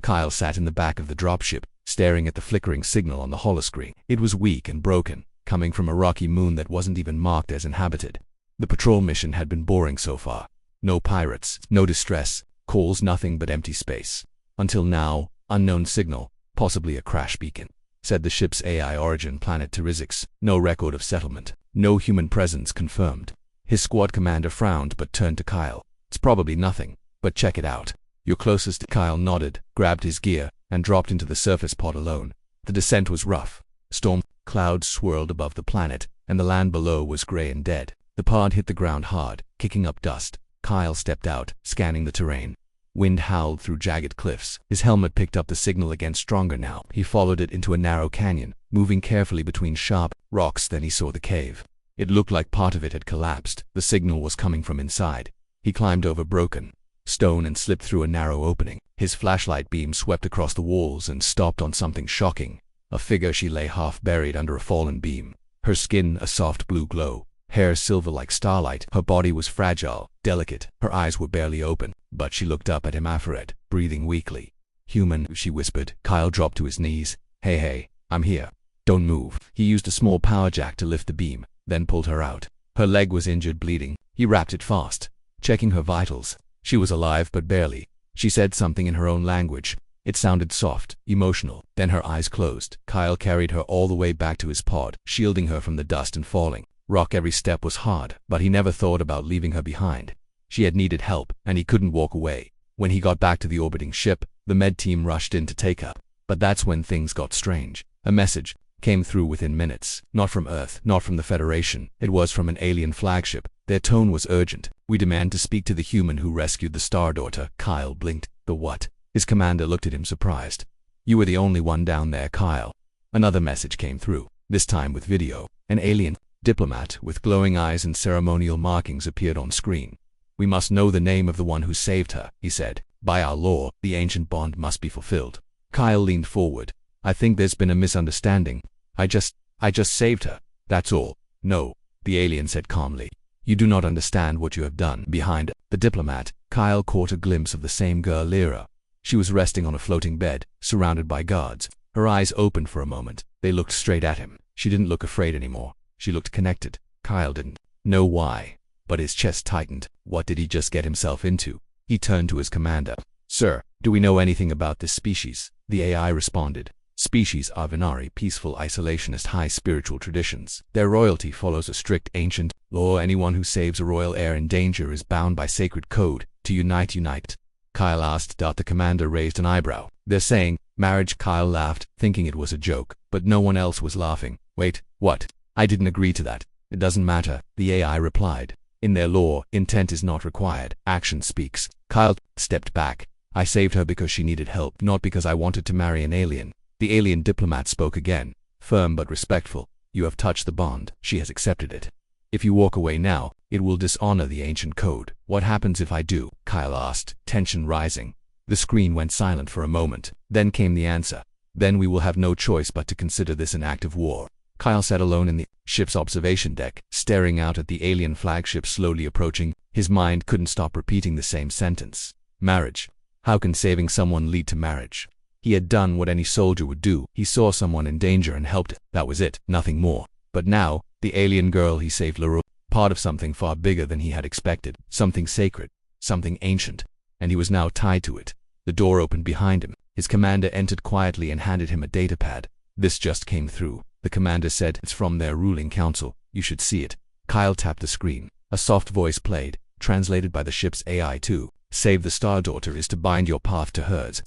Kyle sat in the back of the dropship, staring at the flickering signal on the holoscreen. It was weak and broken, coming from a rocky moon that wasn't even marked as inhabited. The patrol mission had been boring so far. No pirates, no distress calls, nothing but empty space. Until now, unknown signal, possibly a crash beacon, said the ship's AI origin planet Terizix. No record of settlement, no human presence confirmed. His squad commander frowned but turned to Kyle. It's probably nothing, but check it out. You're closest. Kyle nodded, grabbed his gear, and dropped into the surface pod alone. The descent was rough. Storm clouds swirled above the planet, and the land below was gray and dead. The pod hit the ground hard, kicking up dust. Kyle stepped out, scanning the terrain. Wind howled through jagged cliffs. His helmet picked up the signal again, stronger now. He followed it into a narrow canyon, moving carefully between sharp rocks. Then he saw the cave. It looked like part of it had collapsed. The signal was coming from inside. He climbed over broken stone and slipped through a narrow opening. His flashlight beam swept across the walls and stopped on something shocking. A figure. She lay half buried under a fallen beam. Her skin a soft blue glow, hair silver like starlight. Her body was fragile, delicate. Her eyes were barely open, but she looked up at him, afraid, breathing weakly. "Human," she whispered. Kyle dropped to his knees. Hey, I'm here. Don't move." He used a small power jack to lift the beam, then pulled her out. Her leg was injured, bleeding. He wrapped it fast, checking her vitals. She was alive, but barely. She said something in her own language. It sounded soft, emotional. Then her eyes closed. Kyle carried her all the way back to his pod, shielding her from the dust and falling rock. Every step was hard, but he never thought about leaving her behind. She had needed help, and he couldn't walk away. When he got back to the orbiting ship, the med team rushed in to take her. But that's when things got strange. A message came through within minutes. Not from Earth, not from the Federation. It was from an alien flagship. Their tone was urgent. "We demand to speak to the human who rescued the Star Daughter." Kyle blinked. "The what?" His commander looked at him, surprised. "You were the only one down there, Kyle." Another message came through, this time with video. An alien diplomat with glowing eyes and ceremonial markings appeared on screen. "We must know the name of the one who saved her," he said. "By our law, the ancient bond must be fulfilled." Kyle leaned forward. "I think there's been a misunderstanding. I just saved her. That's all." "No," the alien said calmly. "You do not understand what you have done." Behind the diplomat, Kyle caught a glimpse of the same girl, Lira. She was resting on a floating bed, surrounded by guards. Her eyes opened for a moment. They looked straight at him. She didn't look afraid anymore. She looked connected. Kyle didn't know why, but his chest tightened. What did he just get himself into? He turned to his commander. "Sir, do we know anything about this species?" The AI responded. "Species are Venari, peaceful, isolationist, high spiritual traditions. Their royalty follows a strict ancient law. Anyone who saves a royal heir in danger is bound by sacred code to unite." Kyle asked. The commander raised an eyebrow. "They're saying marriage." Kyle laughed, thinking it was a joke, but no one else was laughing. "Wait, what? I didn't agree to that." "It doesn't matter," the AI replied. "In their law, intent is not required. Action speaks." Kyle stepped back. "I saved her because she needed help, not because I wanted to marry an alien." The alien diplomat spoke again, firm but respectful. "You have touched the bond. She has accepted it. If you walk away now, it will dishonor the ancient code." "What happens if I do?" Kyle asked, tension rising. The screen went silent for a moment. Then came the answer. "Then we will have no choice but to consider this an act of war." Kyle sat alone in the ship's observation deck, staring out at the alien flagship slowly approaching. His mind couldn't stop repeating the same sentence. Marriage. How can saving someone lead to marriage? He had done what any soldier would do. He saw someone in danger and helped. That was it, nothing more. But now, the alien girl he saved, Lira, part of something far bigger than he had expected. Something sacred, something ancient, and he was now tied to it. The door opened behind him. His commander entered quietly and handed him a datapad. "This just came through," the commander said. "It's from their ruling council. You should see it." Kyle tapped the screen. A soft voice played, translated by the ship's AI too. "Save the Star Daughter is to bind your path to hers.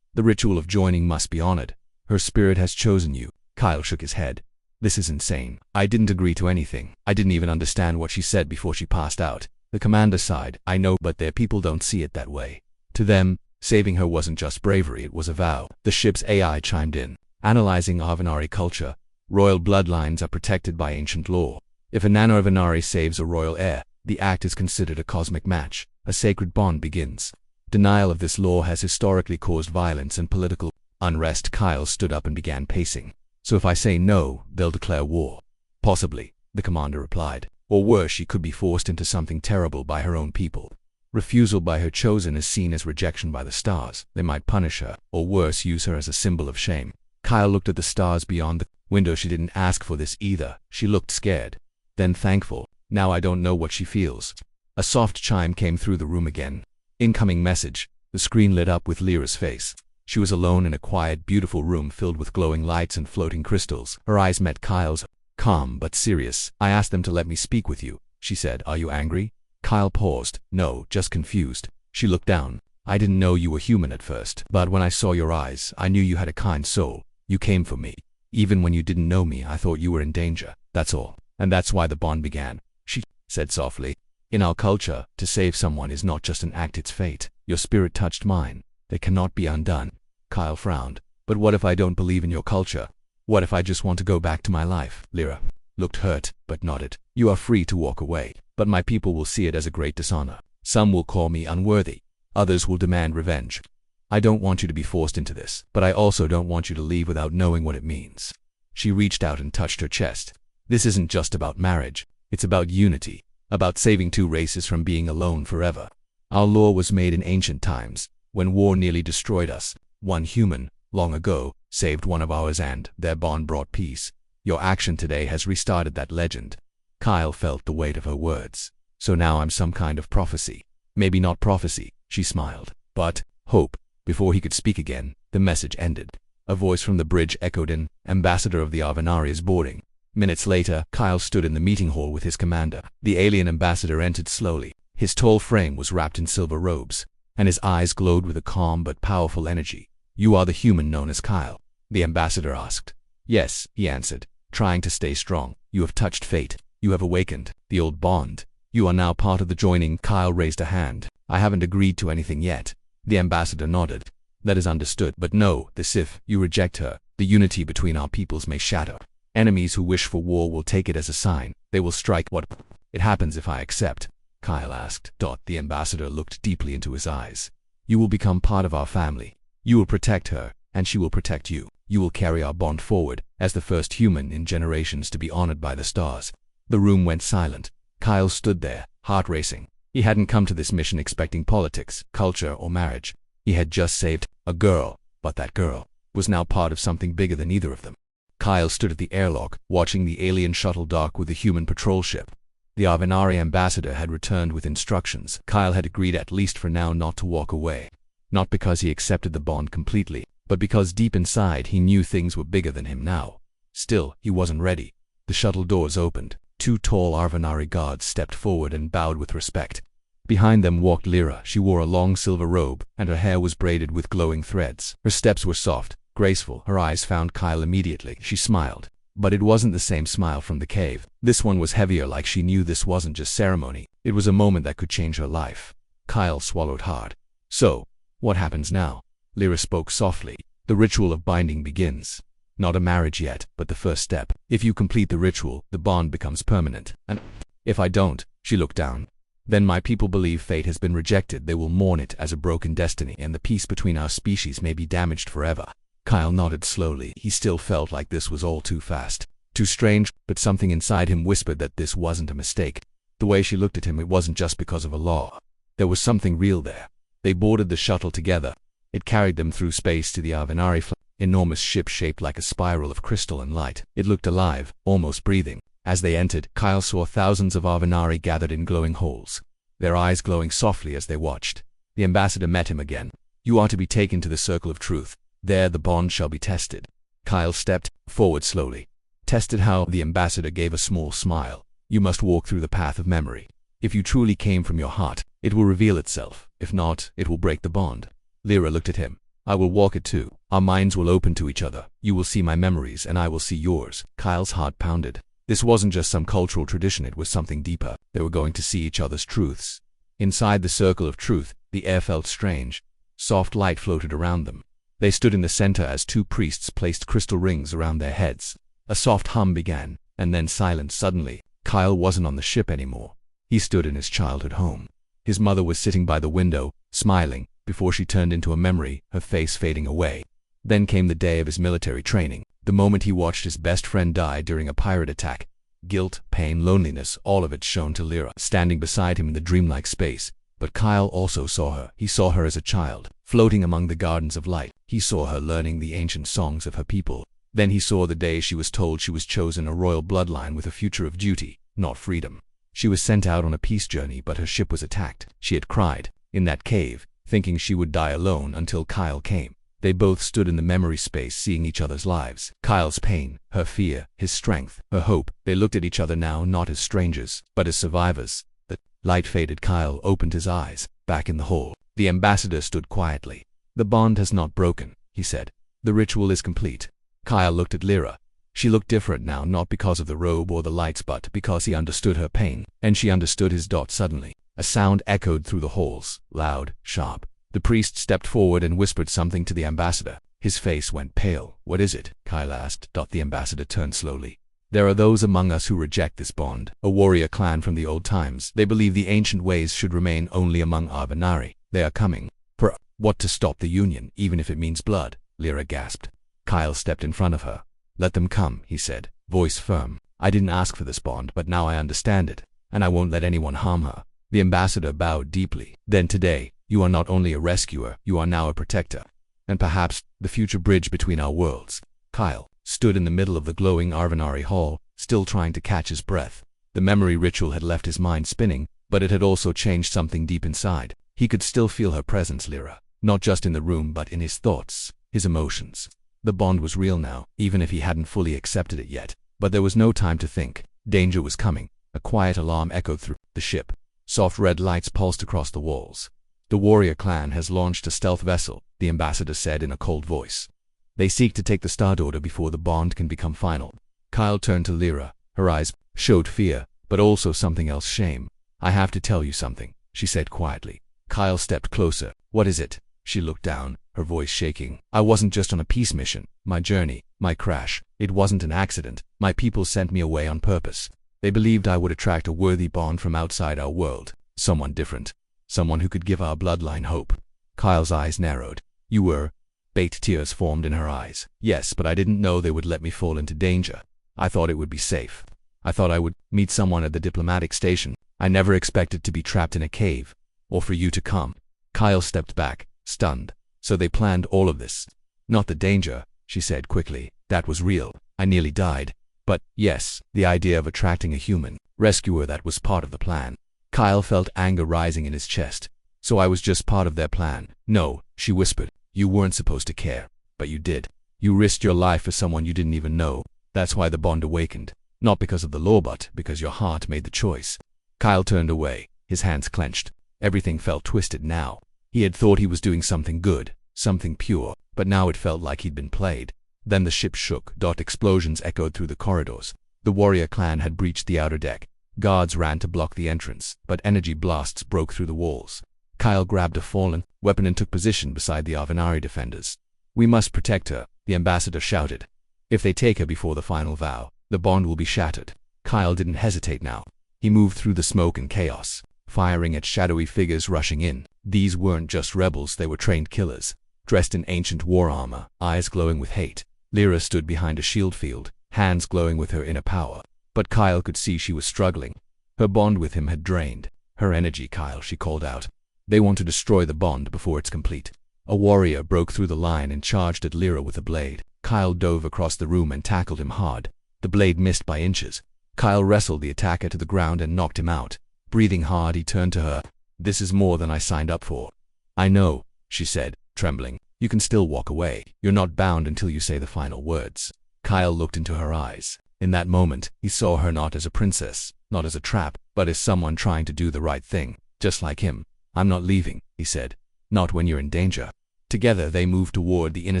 The ritual of joining must be honored. Her spirit has chosen you." Kyle shook his head. "This is insane. I didn't agree to anything. I didn't even understand what she said before she passed out." The commander sighed. "I know, but their people don't see it that way. To them, saving her wasn't just bravery, it was a vow." The ship's AI chimed in, analyzing Venari culture. "Royal bloodlines are protected by ancient law. If a Venari saves a royal heir, the act is considered a cosmic match. A sacred bond begins. Denial of this law has historically caused violence and political unrest." Kyle stood up and began pacing. "So if I say no, they'll declare war?" "Possibly," the commander replied. "Or worse, she could be forced into something terrible by her own people." Refusal by her chosen is seen as rejection by the stars. They might punish her, or worse, use her as a symbol of shame. Kyle looked at the stars beyond the window. She didn't ask for this either. She looked scared, then thankful. Now I don't know what she feels. A soft chime came through the room again. Incoming message. The screen lit up with Lira's face. She was alone in a quiet, beautiful room filled with glowing lights and floating crystals. Her eyes met Kyle's, calm but serious. I asked them to let me speak with you, she said. Are you angry? Kyle paused. No, just confused. She looked down. I didn't know you were human at first, but when I saw your eyes, I knew you had a kind soul. You came for me. Even when you didn't know me, I thought you were in danger. That's all. And that's why the bond began, she said softly. In our culture, to save someone is not just an act, it's fate. Your spirit touched mine. They cannot be undone. Kyle frowned. But what if I don't believe in your culture? What if I just want to go back to my life? Lira looked hurt, but nodded. You are free to walk away, but my people will see it as a great dishonor. Some will call me unworthy. Others will demand revenge. I don't want you to be forced into this, but I also don't want you to leave without knowing what it means. She reached out and touched her chest. This isn't just about marriage. It's about unity, about saving two races from being alone forever. Our law was made in ancient times, when war nearly destroyed us. One human, long ago, saved one of ours and their bond brought peace. Your action today has restarted that legend. Kyle felt the weight of her words. So now I'm some kind of prophecy. Maybe not prophecy, she smiled, but hope. Before he could speak again, the message ended. A voice from the bridge echoed in, Ambassador of the Arvanari is boarding. Minutes later, Kyle stood in the meeting hall with his commander. The alien ambassador entered slowly. His tall frame was wrapped in silver robes, and his eyes glowed with a calm but powerful energy. You are the human known as Kyle? The ambassador asked. Yes, he answered, trying to stay strong. You have touched fate. You have awakened the old bond. You are now part of the joining. Kyle raised a hand. I haven't agreed to anything yet. The ambassador nodded. That is understood, but know this: if you reject her, the unity between our peoples may shatter. Enemies who wish for war will take it as a sign. They will strike. What it happens if I accept? Kyle asked. The ambassador looked deeply into his eyes. You will become part of our family. You will protect her, and she will protect you. You will carry our bond forward, as the first human in generations to be honored by the stars. The room went silent. Kyle stood there, heart racing. He hadn't come to this mission expecting politics, culture, or marriage. He had just saved a girl, but that girl was now part of something bigger than either of them. Kyle stood at the airlock, watching the alien shuttle dock with the human patrol ship. The Arvanari ambassador had returned with instructions. Kyle had agreed, at least for now, not to walk away. Not because he accepted the bond completely, but because deep inside he knew things were bigger than him now. Still, he wasn't ready. The shuttle doors opened. Two tall Arvanari guards stepped forward and bowed with respect. Behind them walked Lira. She wore a long silver robe, and her hair was braided with glowing threads. Her steps were soft, graceful. Her eyes found Kyle immediately. She smiled. But it wasn't the same smile from the cave. This one was heavier, like she knew this wasn't just ceremony. It was a moment that could change her life. Kyle swallowed hard. So, what happens now? Lira spoke softly. The ritual of binding begins. Not a marriage yet, but the first step. If you complete the ritual, the bond becomes permanent. And if I don't, she looked down. Then my people believe fate has been rejected. They will mourn it as a broken destiny, and the peace between our species may be damaged forever. Kyle nodded slowly. He still felt like this was all too fast, too strange, but something inside him whispered that this wasn't a mistake. The way she looked at him, it wasn't just because of a law. There was something real there. They boarded the shuttle together. It carried them through space to the Arvanari enormous ship shaped like a spiral of crystal and light. It looked alive, almost breathing. As they entered, Kyle saw thousands of Arvanari gathered in glowing halls, their eyes glowing softly as they watched. The ambassador met him again. You are to be taken to the circle of truth. There the bond shall be tested. Kyle stepped forward slowly. Tested how? The ambassador gave a small smile. You must walk through the path of memory. If you truly came from your heart, it will reveal itself. If not, it will break the bond. Lira looked at him. I will walk it too. Our minds will open to each other. You will see my memories and I will see yours. Kyle's heart pounded. This wasn't just some cultural tradition, it was something deeper. They were going to see each other's truths. Inside the circle of truth, the air felt strange. Soft light floated around them. They stood in the center as two priests placed crystal rings around their heads. A soft hum began, and then silence. Suddenly, Kyle wasn't on the ship anymore. He stood in his childhood home. His mother was sitting by the window, smiling, before she turned into a memory, her face fading away. Then came the day of his military training, the moment he watched his best friend die during a pirate attack. Guilt, pain, loneliness, all of it shone to Lira. Standing beside him in the dreamlike space, But Kyle also saw her. He saw her as a child, floating among the gardens of light. He saw her learning the ancient songs of her people. Then he saw the day she was told she was chosen a royal bloodline with a future of duty, not freedom. She was sent out on a peace journey, but her ship was attacked. She had cried, in that cave, thinking she would die alone until Kyle came. They both stood in the memory space, seeing each other's lives. Kyle's pain, her fear, his strength, her hope. They looked at each other now not as strangers, but as survivors. The light faded. Kyle opened his eyes. Back in the hall, the ambassador stood quietly. "The bond has not broken," he said. "The ritual is complete." Kyle looked at Lira. She looked different now, not because of the robe or the lights, but because he understood her pain, and she understood his. Suddenly, a sound echoed through the halls, loud, sharp. The priest stepped forward and whispered something to the ambassador. His face went pale. "What is it?" Kyle asked. The ambassador turned slowly. "There are those among us who reject this bond, a warrior clan from the old times. They believe the ancient ways should remain only among our Venari. They are coming. For what? To stop the union, even if it means blood," Lira gasped. Kyle stepped in front of her. "Let them come," he said, voice firm. "I didn't ask for this bond, but now I understand it, and I won't let anyone harm her." The ambassador bowed deeply. "Then today, you are not only a rescuer, you are now a protector, and perhaps the future bridge between our worlds." Kyle stood in the middle of the glowing Arvanari hall, still trying to catch his breath. The memory ritual had left his mind spinning, but it had also changed something deep inside. He could still feel her presence, Lira, not just in the room but in his thoughts, his emotions. The bond was real now, even if he hadn't fully accepted it yet. But there was no time to think. Danger was coming. A quiet alarm echoed through the ship. Soft red lights pulsed across the walls. "The warrior clan has launched a stealth vessel," the ambassador said in a cold voice. "They seek to take the Star Order before the bond can become final." Kyle turned to Lira. Her eyes showed fear, but also something else, shame. "I have to tell you something," she said quietly. Kyle stepped closer. "What is it?" She looked down, her voice shaking. "I wasn't just on a peace mission. My journey, my crash, it wasn't an accident. My people sent me away on purpose. They believed I would attract a worthy bond from outside our world. Someone different. Someone who could give our bloodline hope." Kyle's eyes narrowed. "You were?" Baked tears formed in her eyes. "Yes, but I didn't know they would let me fall into danger. I thought it would be safe. I thought I would meet someone at the diplomatic station. I never expected to be trapped in a cave. Or for you to come." Kyle stepped back, stunned. "So they planned all of this?" "Not the danger," she said quickly. "That was real. I nearly died. But, yes, the idea of attracting a human rescuer, that was part of the plan." Kyle felt anger rising in his chest. "So I was just part of their plan?" "No," she whispered. "You weren't supposed to care. But you did. You risked your life for someone you didn't even know. That's why the bond awakened. Not because of the law, but because your heart made the choice." Kyle turned away, his hands clenched. Everything felt twisted now. He had thought he was doing something good, something pure, but now it felt like he'd been played. Then the ship shook. Explosions echoed through the corridors. The warrior clan had breached the outer deck. Guards ran to block the entrance, but energy blasts broke through the walls. Kyle grabbed a fallen weapon and took position beside the HFY Defenders. "We must protect her," the ambassador shouted. "If they take her before the final vow, the bond will be shattered." Kyle didn't hesitate now. He moved through the smoke and chaos, firing at shadowy figures rushing in. These weren't just rebels, they were trained killers, dressed in ancient war armor, eyes glowing with hate. Lira stood behind a shield field, hands glowing with her inner power. But Kyle could see she was struggling. Her bond with him had drained her energy. "Kyle," she called out. "They want to destroy the bond before it's complete." A warrior broke through the line and charged at Lira with a blade. Kyle dove across the room and tackled him hard. The blade missed by inches. Kyle wrestled the attacker to the ground and knocked him out. Breathing hard, he turned to her. "This is more than I signed up for." "I know," she said, trembling. "You can still walk away. You're not bound until you say the final words." Kyle looked into her eyes. In that moment, he saw her not as a princess, not as a trap, but as someone trying to do the right thing, just like him. "I'm not leaving," he said. "Not when you're in danger." Together they moved toward the inner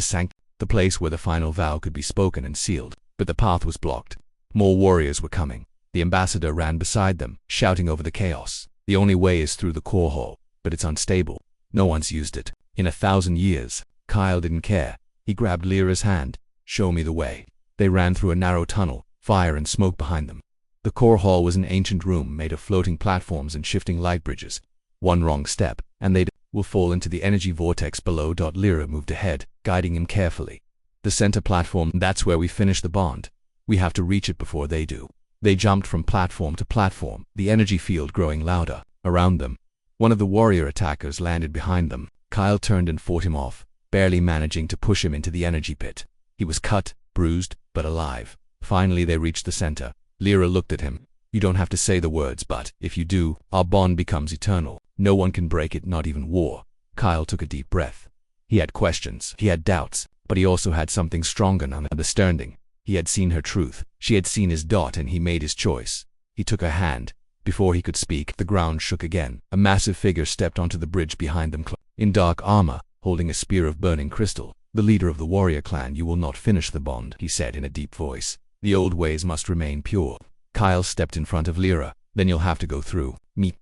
sanctum, the place where the final vow could be spoken and sealed. But the path was blocked. More warriors were coming. The ambassador ran beside them, shouting over the chaos. "The only way is through the core hall, but it's unstable. No one's used it in 1,000 years." Kyle didn't care. He grabbed Lira's hand. "Show me the way." They ran through a narrow tunnel, fire and smoke behind them. The core hall was an ancient room made of floating platforms and shifting light bridges. One wrong step, and they'd will fall into the energy vortex below. Lira moved ahead, guiding him carefully. "The center platform, that's where we finish the bond. We have to reach it before they do." They jumped from platform to platform, the energy field growing louder around them. One of the warrior attackers landed behind them. Kyle turned and fought him off, barely managing to push him into the energy pit. He was cut, bruised, but alive. Finally they reached the center. Lira looked at him. You don't have to say the words, but if you do, our bond becomes eternal. No one can break it, not even war. Kyle took a deep breath. He had questions, he had doubts, but he also had something stronger than understanding. He had seen her truth. She had seen his dot, and he made his choice. He took her hand. Before he could speak, the ground shook again. A massive figure stepped onto the bridge behind them, in dark armor, holding a spear of burning crystal. The leader of the warrior clan. You will not finish the bond, he said in a deep voice. The old ways must remain pure. Kyle stepped in front of Lira. Then you'll have to go through me.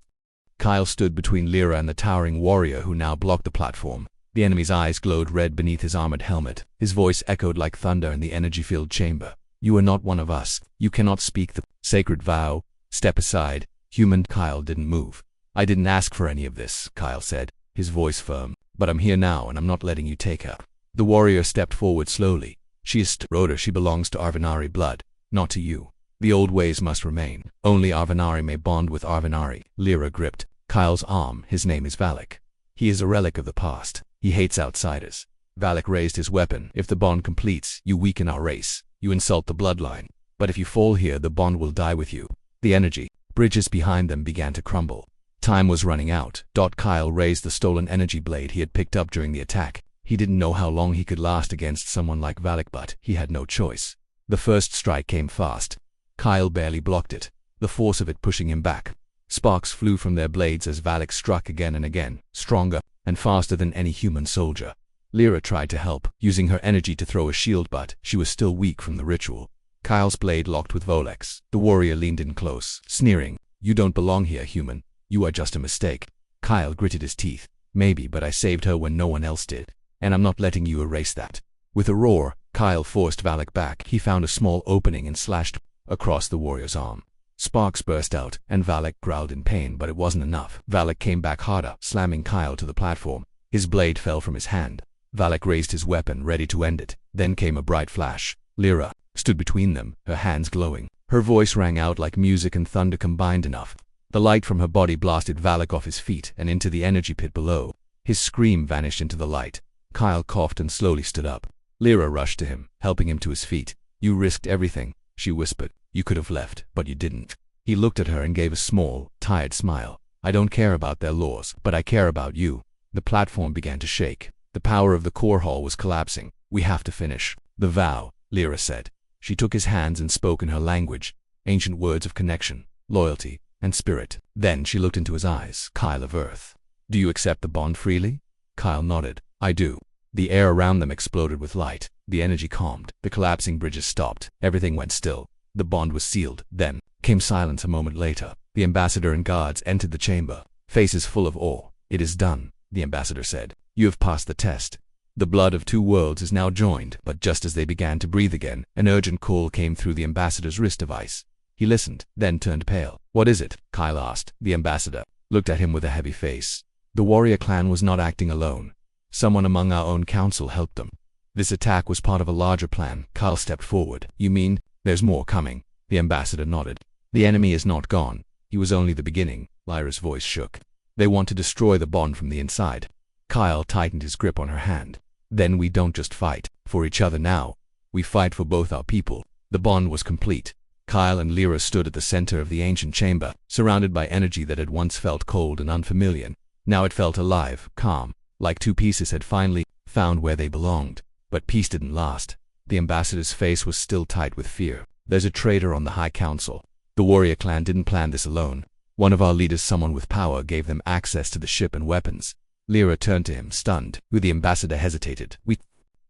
Kyle stood between Lira and the towering warrior who now blocked the platform. The enemy's eyes glowed red beneath his armored helmet. His voice echoed like thunder in the energy-filled chamber. You are not one of us. You cannot speak the sacred vow. Step aside. Human. Kyle didn't move. I didn't ask for any of this, Kyle said, his voice firm. But I'm here now, and I'm not letting you take her. The warrior stepped forward slowly. She is Rhoda. She belongs to Arvanari blood, not to you. The old ways must remain. Only Arvanari may bond with Arvanari. Lira gripped Kyle's arm. His name is Valak. He is a relic of the past. He hates outsiders. Valak raised his weapon. If the bond completes, you weaken our race. You insult the bloodline. But if you fall here, the bond will die with you. The energy bridges behind them began to crumble. Time was running out. Kyle raised the stolen energy blade he had picked up during the attack. He didn't know how long he could last against someone like Valak, but he had no choice. The first strike came fast. Kyle barely blocked it, the force of it pushing him back. Sparks flew from their blades as Valak struck again and again, stronger and faster than any human soldier. Lira tried to help, using her energy to throw a shield, but she was still weak from the ritual. Kyle's blade locked with Volek's. The warrior leaned in close, sneering. You don't belong here, human. You are just a mistake. Kyle gritted his teeth. Maybe, but I saved her when no one else did. And I'm not letting you erase that. With a roar, Kyle forced Valak back. He found a small opening and slashed across the warrior's arm. Sparks burst out, and Valak growled in pain, but it wasn't enough. Valak came back harder, slamming Kyle to the platform. His blade fell from his hand. Valak raised his weapon, ready to end it. Then came a bright flash. Lira stood between them, her hands glowing. Her voice rang out like music and thunder combined enough. The light from her body blasted Valak off his feet and into the energy pit below. His scream vanished into the light. Kyle coughed and slowly stood up. Lira rushed to him, helping him to his feet. You risked everything, she whispered. You could have left, but you didn't. He looked at her and gave a small, tired smile. I don't care about their laws, but I care about you. The platform began to shake. The power of the core hall was collapsing. We have to finish the vow, Lira said. She took his hands and spoke in her language, ancient words of connection, loyalty, and spirit. Then she looked into his eyes. Kyle of Earth. Do you accept the bond freely? Kyle nodded. I do. The air around them exploded with light. The energy calmed. The collapsing bridges stopped. Everything went still. The bond was sealed. Then came silence a moment later. The ambassador and guards entered the chamber, faces full of awe. It is done, the ambassador said. You have passed the test. The blood of two worlds is now joined. But just as they began to breathe again, an urgent call came through the ambassador's wrist device. He listened, then turned pale. What is it? Kyle asked. The ambassador looked at him with a heavy face. The warrior clan was not acting alone. Someone among our own council helped them. This attack was part of a larger plan. Kyle stepped forward. You mean, there's more coming? The ambassador nodded. The enemy is not gone. He was only the beginning. Lyra's voice shook. They want to destroy the bond from the inside. Kyle tightened his grip on her hand. Then we don't just fight for each other now. We fight for both our people. The bond was complete. Kyle and Lira stood at the center of the ancient chamber, surrounded by energy that had once felt cold and unfamiliar. Now it felt alive, calm, like two pieces had finally found where they belonged. But peace didn't last. The ambassador's face was still tight with fear. There's a traitor on the High Council. The warrior clan didn't plan this alone. One of our leaders, someone with power, gave them access to the ship and weapons. Lira turned to him, stunned. The ambassador hesitated. We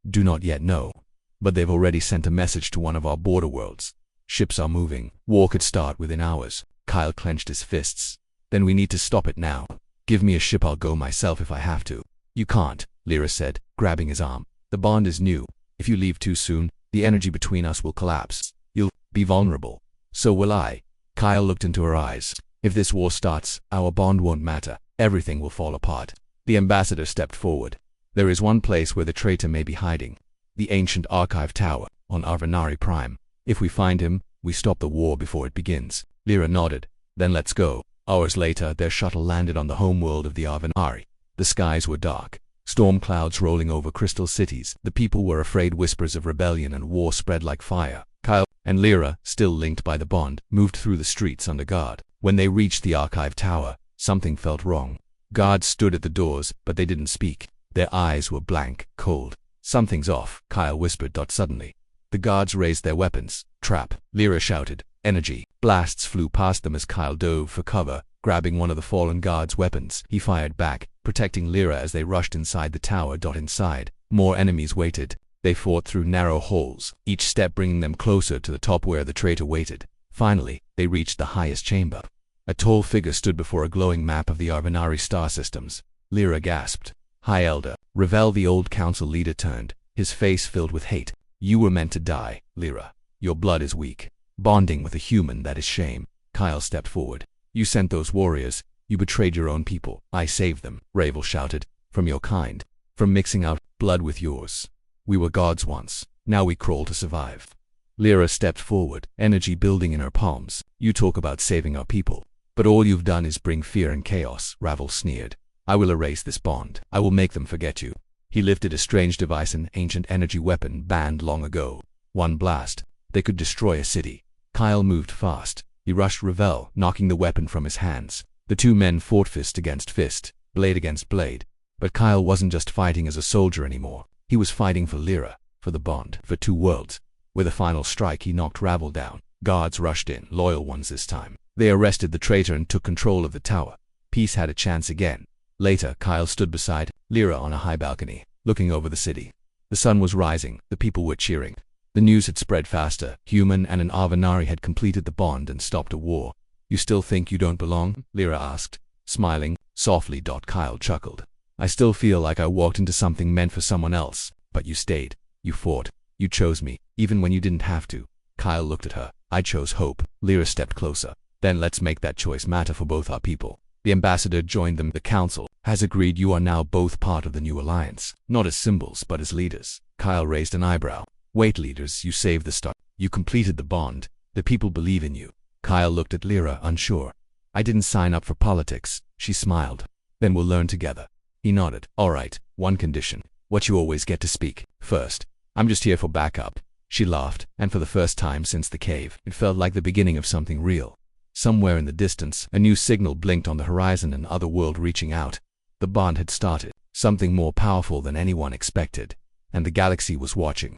do not yet know. But they've already sent a message to one of our border worlds. Ships are moving. War could start within hours. Kyle clenched his fists. Then we need to stop it now. Give me a ship, I'll go myself if I have to. You can't, Lira said, grabbing his arm. The bond is new. If you leave too soon, the energy between us will collapse. You'll be vulnerable. So will I. Kyle looked into her eyes. If this war starts, our bond won't matter. Everything will fall apart. The ambassador stepped forward. There is one place where the traitor may be hiding. The ancient archive tower on Arvanari Prime. If we find him, we stop the war before it begins. Lira nodded. Then let's go. Hours later, their shuttle landed on the homeworld of the Arvanari. The skies were dark, storm clouds rolling over crystal cities. The people were afraid. Whispers of rebellion and war spread like fire. Kyle and Lira, still linked by the bond, moved through the streets under guard. When they reached the archive tower, something felt wrong. Guards stood at the doors, but they didn't speak. Their eyes were blank, cold. Something's off, Kyle whispered. Suddenly, the guards raised their weapons. Trap, Lira shouted. Energy. Blasts flew past them as Kyle dove for cover. Grabbing one of the fallen guards' weapons, he fired back, protecting Lira as they rushed inside the tower. Inside, more enemies waited. They fought through narrow halls, each step bringing them closer to the top where the traitor waited. Finally, they reached the highest chamber. A tall figure stood before a glowing map of the Arvanari star systems. Lira gasped. High Elder. Revel, the old council leader, turned, his face filled with hate. You were meant to die, Lira. Your blood is weak. Bonding with a human, that is shame. Kyle stepped forward. You sent those warriors. You betrayed your own people. I saved them, Revel shouted. From your kind. From mixing out blood with yours. We were gods once. Now we crawl to survive. Lira stepped forward, energy building in her palms. You talk about saving our people. But all you've done is bring fear and chaos, Revel sneered. I will erase this bond. I will make them forget you. He lifted a strange device, an ancient energy weapon banned long ago. One blast. They could destroy a city. Kyle moved fast. He rushed Revel, knocking the weapon from his hands. The two men fought fist against fist, blade against blade. But Kyle wasn't just fighting as a soldier anymore. He was fighting for Lira, for the bond, for two worlds. With a final strike, he knocked Revel down. Guards rushed in, loyal ones this time. They arrested the traitor and took control of the tower. Peace had a chance again. Later, Kyle stood beside Lira on a high balcony, looking over the city. The sun was rising. The people were cheering. The news had spread faster. Human and an Arvanari had completed the bond and stopped a war. You still think you don't belong? Lira asked, smiling softly. Kyle chuckled. I still feel like I walked into something meant for someone else. But you stayed. You fought. You chose me, even when you didn't have to. Kyle looked at her. I chose hope. Lira stepped closer. Then let's make that choice matter for both our people. The ambassador joined them. The council has agreed you are now both part of the new alliance. Not as symbols, but as leaders. Kyle raised an eyebrow. Wait, leaders, you saved the star. You completed the bond. The people believe in you. Kyle looked at Lira, unsure. I didn't sign up for politics. She smiled. Then we'll learn together. He nodded. All right, one condition. What you always get to speak first. I'm just here for backup. She laughed, and for the first time since the cave, it felt like the beginning of something real. Somewhere in the distance, a new signal blinked on the horizon, another world reaching out. The bond had started, something more powerful than anyone expected, and the galaxy was watching.